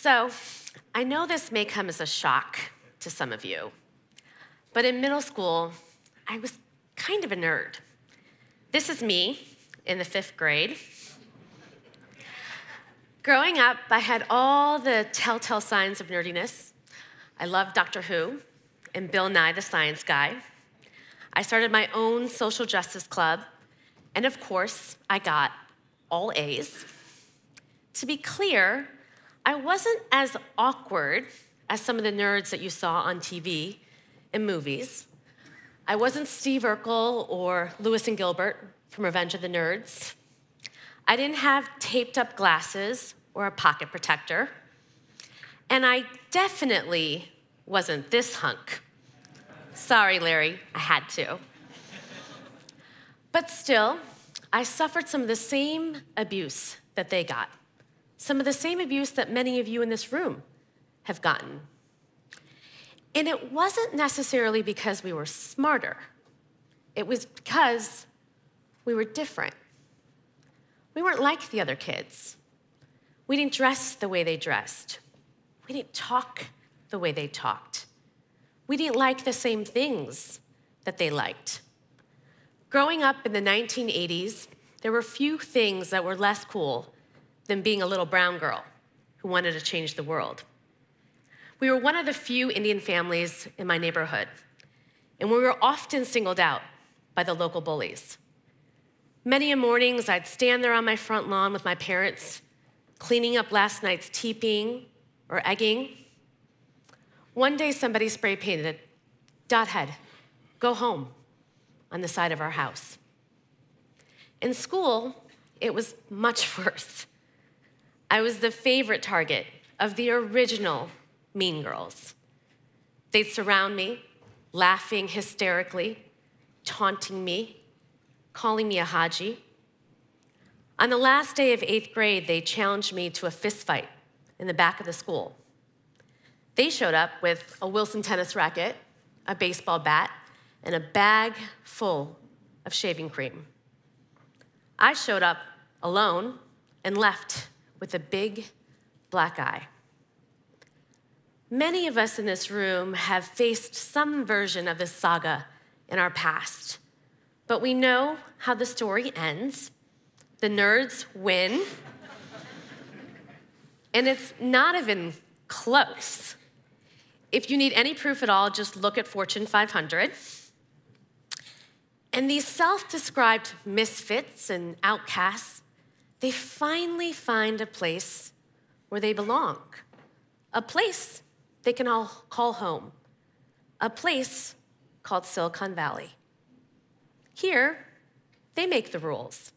So, I know this may come as a shock to some of you, but in middle school, I was kind of a nerd. This is me in the 5th grade. Growing up, I had all the telltale signs of nerdiness. I loved Doctor Who and Bill Nye the Science Guy. I started my own social justice club, and of course, I got all A's. To be clear, I wasn't as awkward as some of the nerds that you saw on TV and movies. I wasn't Steve Urkel or Lewis and Gilbert from Revenge of the Nerds. I didn't have taped up glasses or a pocket protector. And I definitely wasn't this hunk. Sorry, Larry, I had to. But still, I suffered some of the same abuse that they got. Some of the same abuse that many of you in this room have gotten. And it wasn't necessarily because we were smarter. It was because we were different. We weren't like the other kids. We didn't dress the way they dressed. We didn't talk the way they talked. We didn't like the same things that they liked. Growing up in the 1980s, there were few things that were less cool than being a little brown girl who wanted to change the world. We were one of the few Indian families in my neighborhood, and we were often singled out by the local bullies. Many mornings, I'd stand there on my front lawn with my parents, cleaning up last night's teeping or egging. One day, somebody spray painted, "Dot head, go home," on the side of our house. In school, it was much worse. I was the favorite target of the original mean girls. They'd surround me, laughing hysterically, taunting me, calling me a Haji. On the last day of 8th grade, they challenged me to a fist fight in the back of the school. They showed up with a Wilson tennis racket, a baseball bat, and a bag full of shaving cream. I showed up alone and left with a big black eye. Many of us in this room have faced some version of this saga in our past, but we know how the story ends. The nerds win, and it's not even close. If you need any proof at all, just look at Fortune 500. And these self-described misfits and outcasts, they finally find a place where they belong, a place they can all call home, a place called Silicon Valley. Here, they make the rules.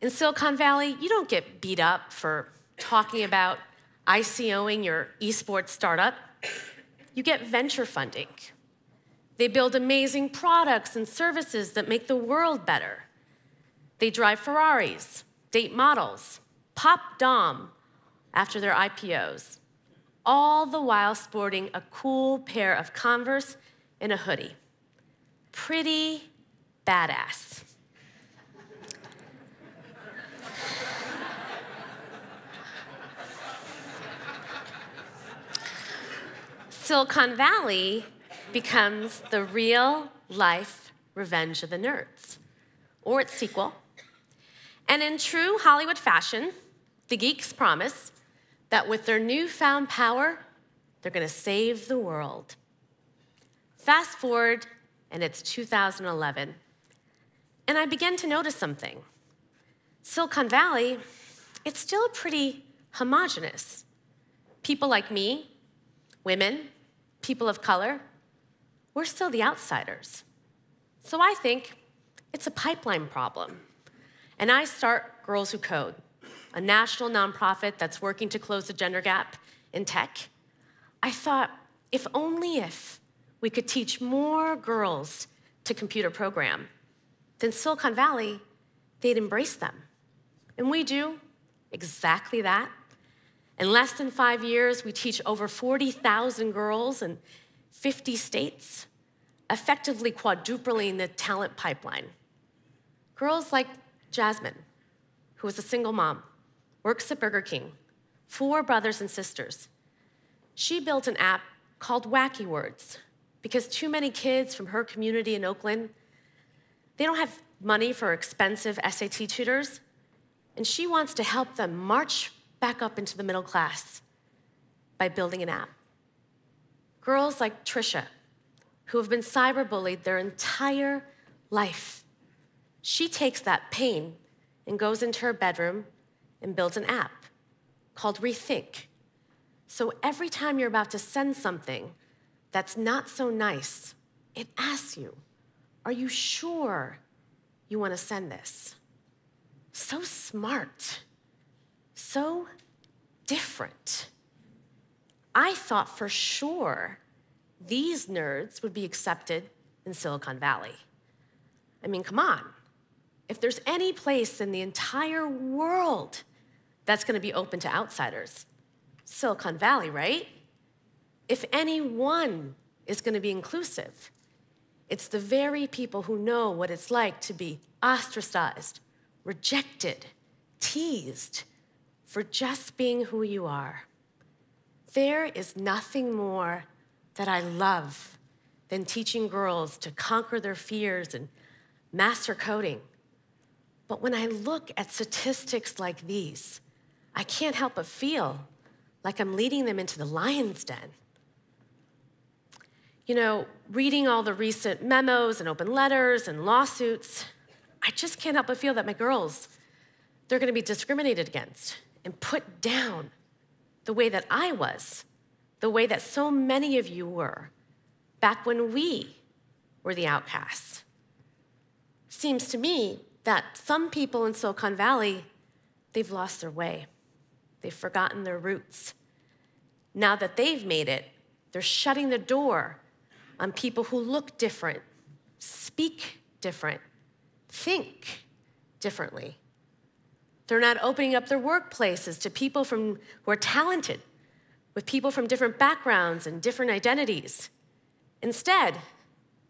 In Silicon Valley, you don't get beat up for talking about ICOing your esports startup. You get venture funding. They build amazing products and services that make the world better. They drive Ferraris, date models, pop Dom after their IPOs, all the while sporting a cool pair of Converse and a hoodie. Pretty badass. Silicon Valley becomes the real-life Revenge of the Nerds, or its sequel. And in true Hollywood fashion, the geeks promise that with their newfound power, they're gonna save the world. Fast forward, and it's 2011, and I begin to notice something. Silicon Valley, it's still pretty homogenous. People like me, women, people of color, we're still the outsiders. So I think it's a pipeline problem. And I start Girls Who Code, a national nonprofit that's working to close the gender gap in tech. I thought, if only if we could teach more girls to computer program, then Silicon Valley, they'd embrace them. And we do exactly that. In less than 5 years, we teach over 40,000 girls in 50 states, effectively quadrupling the talent pipeline. Girls like Jasmine, who is a single mom, works at Burger King, 4 brothers and sisters. She built an app called Wacky Words because too many kids from her community in Oakland, they don't have money for expensive SAT tutors, and she wants to help them march back up into the middle class by building an app. Girls like Trisha, who have been cyberbullied their entire life, she takes that pain and goes into her bedroom and builds an app called Rethink. So every time you're about to send something that's not so nice, it asks you, are you sure you want to send this? So smart, so different. I thought for sure these nerds would be accepted in Silicon Valley. I mean, come on. If there's any place in the entire world that's going to be open to outsiders, Silicon Valley, right? If anyone is going to be inclusive, it's the very people who know what it's like to be ostracized, rejected, teased for just being who you are. There is nothing more that I love than teaching girls to conquer their fears and master coding. But when I look at statistics like these, I can't help but feel like I'm leading them into the lion's den. You know, reading all the recent memos and open letters and lawsuits, I just can't help but feel that my girls, they're gonna be discriminated against and put down the way that I was, the way that so many of you were back when we were the outcasts. Seems to me that some people in Silicon Valley, they've lost their way. They've forgotten their roots. Now that they've made it, they're shutting the door on people who look different, speak different, think differently. They're not opening up their workplaces to people who are talented, with people from different backgrounds and different identities. Instead,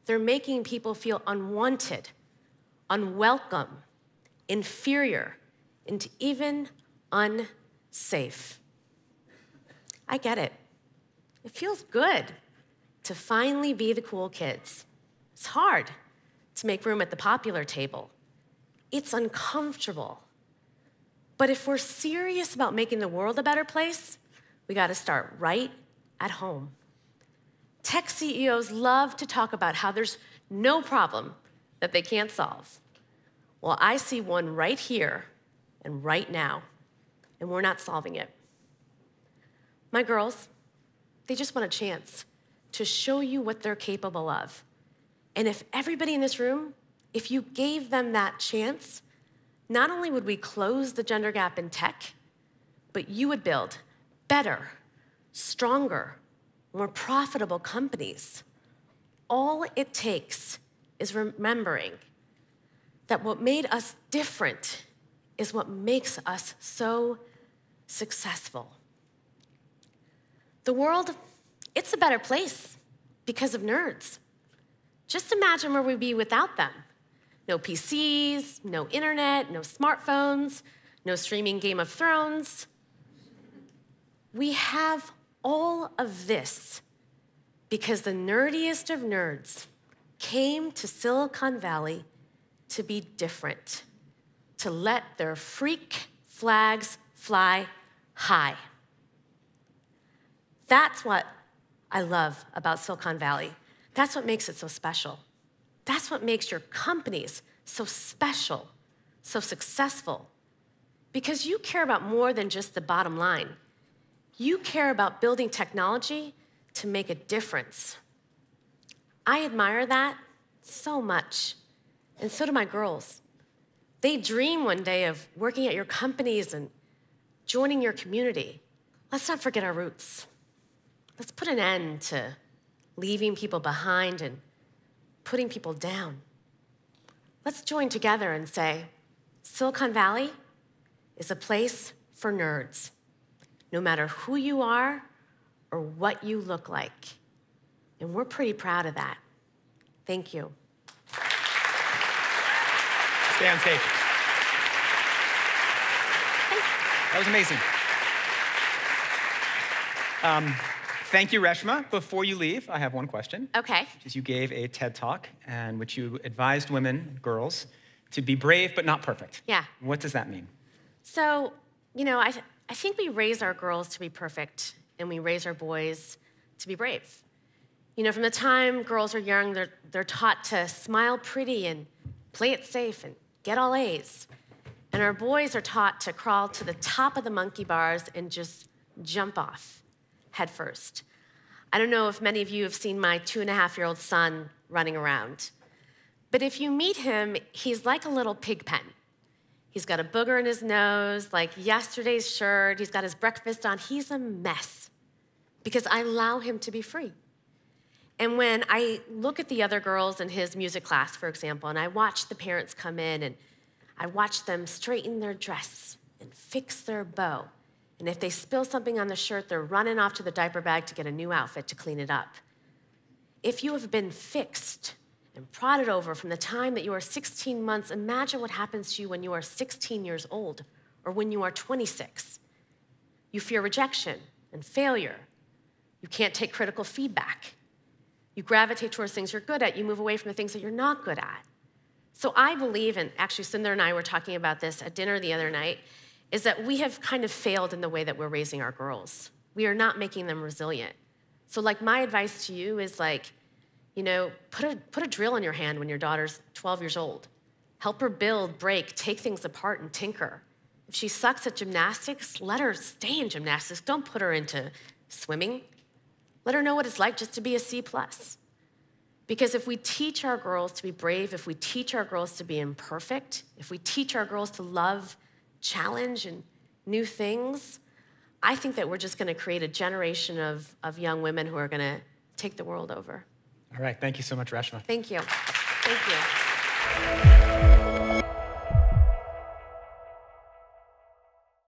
they're making people feel unwanted, unwelcome, inferior, and even unsafe. I get it. It feels good to finally be the cool kids. It's hard to make room at the popular table. It's uncomfortable. But if we're serious about making the world a better place, we gotta start right at home. Tech CEOs love to talk about how there's no problem that they can't solve. Well, I see one right here and right now, and we're not solving it. My girls, they just want a chance to show you what they're capable of. And if everybody in this room, if you gave them that chance, not only would we close the gender gap in tech, but you would build better, stronger, more profitable companies. All it takes is remembering that what made us different is what makes us so successful. The world, it's a better place because of nerds. Just imagine where we'd be without them. No PCs, no internet, no smartphones, no streaming Game of Thrones. We have all of this because the nerdiest of nerds came to Silicon Valley to be different, to let their freak flags fly high. That's what I love about Silicon Valley. That's what makes it so special. That's what makes your companies so special, so successful, because you care about more than just the bottom line. You care about building technology to make a difference. I admire that so much, and so do my girls. They dream one day of working at your companies and joining your community. Let's not forget our roots. Let's put an end to leaving people behind and putting people down. Let's join together and say, Silicon Valley is a place for nerds, no matter who you are or what you look like. And we're pretty proud of that. Thank you. Stay on stage. That was amazing. Thank you, Reshma. Before you leave, I have one question. Okay. Which is you gave a TED Talk in which you advised women, girls, to be brave but not perfect. Yeah. What does that mean? So, I think we raise our girls to be perfect, and we raise our boys to be brave. From the time girls are young, they're taught to smile pretty and play it safe and get all A's. And our boys are taught to crawl to the top of the monkey bars and just jump off head first. I don't know if many of you have seen my 2.5-year-old son running around. But if you meet him, he's like a little pig pen. He's got a booger in his nose, like yesterday's shirt. He's got his breakfast on. He's a mess because I allow him to be free. And when I look at the other girls in his music class, for example, and I watch the parents come in and I watch them straighten their dress and fix their bow. And if they spill something on the shirt, they're running off to the diaper bag to get a new outfit to clean it up. If you have been fixed and prodded over from the time that you are 16 months, imagine what happens to you when you are 16 years old or when you are 26. You fear rejection and failure. You can't take critical feedback. You gravitate towards things you're good at. You move away from the things that you're not good at. So I believe, and actually Sundar and I were talking about this at dinner the other night, is that we have kind of failed in the way that we're raising our girls. We are not making them resilient. So my advice to you is put a drill in your hand when your daughter's 12 years old. Help her build, break, take things apart, and tinker. If she sucks at gymnastics, let her stay in gymnastics. Don't put her into swimming. Let her know what it's like just to be a C+. Because if we teach our girls to be brave, if we teach our girls to be imperfect, if we teach our girls to love challenge and new things, I think that we're just going to create a generation of young women who are going to take the world over. All right, thank you so much, Reshma. Thank you. Thank you.